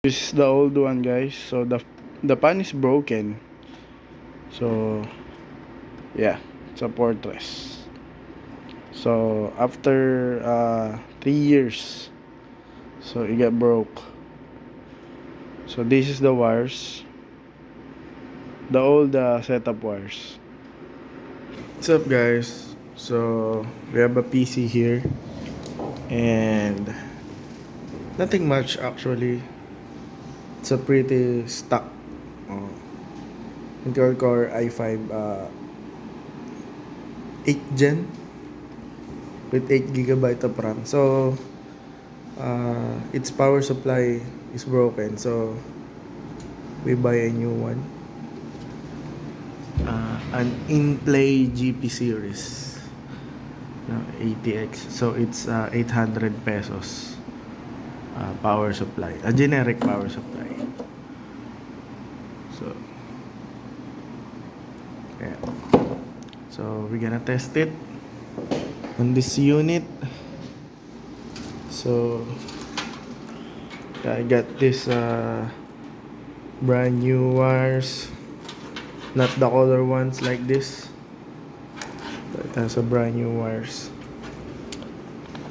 This is the old one, guys. So the pan is broken. So yeah, it's a Fortress. So after 3 years, so it got broke. So this is the wires, the old setup wires. What's up, guys? So we have a PC here, and nothing much actually. It's a pretty stock Intel Core i5 8th gen with 8 GB of RAM. So its power supply is broken, so we buy a new one, an InPlay GP series, ATX. So it's 800 pesos power supply, a generic power supply. So yeah, so we're gonna test it on this unit. So yeah, I got this brand new wires, not the color ones like this, but it has a brand new wires.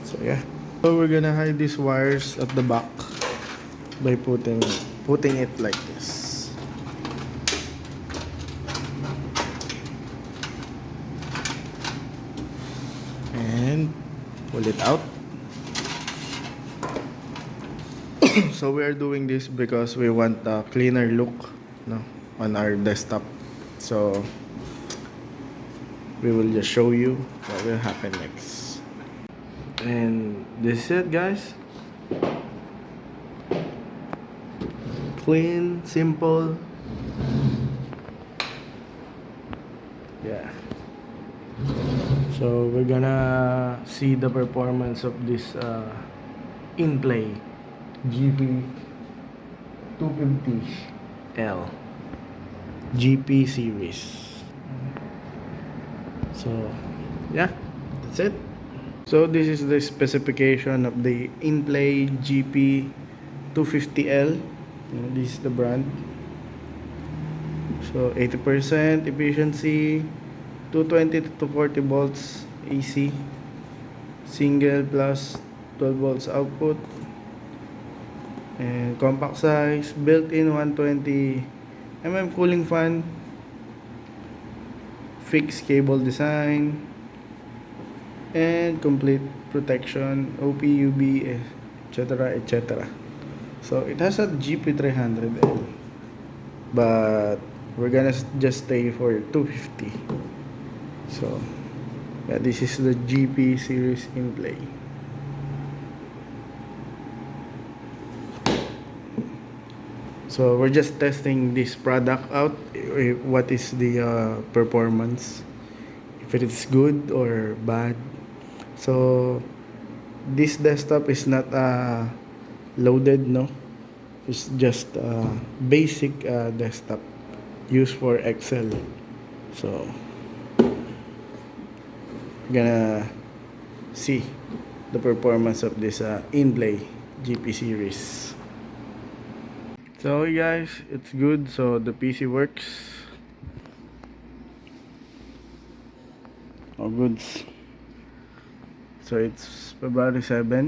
So yeah, so we're gonna hide these wires at the back by putting it like this. And pull it out. So we are doing this because we want a cleaner look, on our desktop. So we will just show you what will happen next. And this is it, guys. Clean, simple. Yeah. So we're gonna see the performance of this InPlay GP 250L GP series. So yeah, that's it. So this is the specification of the InPlay GP 250L. This is the brand. So 80% efficiency, 220 to 240 volts AC, single plus 12 volts output, and compact size, built-in 120 cooling fan, fixed cable design, and complete protection, OP, UV, etc, etc. So it has a GP300L, but we're gonna just stay for 250. So yeah, this is the GP series InPlay. So we're just testing this product out, what is the performance, if it is good or bad. So this desktop is not loaded, no, it's just basic desktop used for Excel. So we're gonna see the performance of this InPlay GP series. So guys, it's good. So the PC works. All goods. So it's February 7.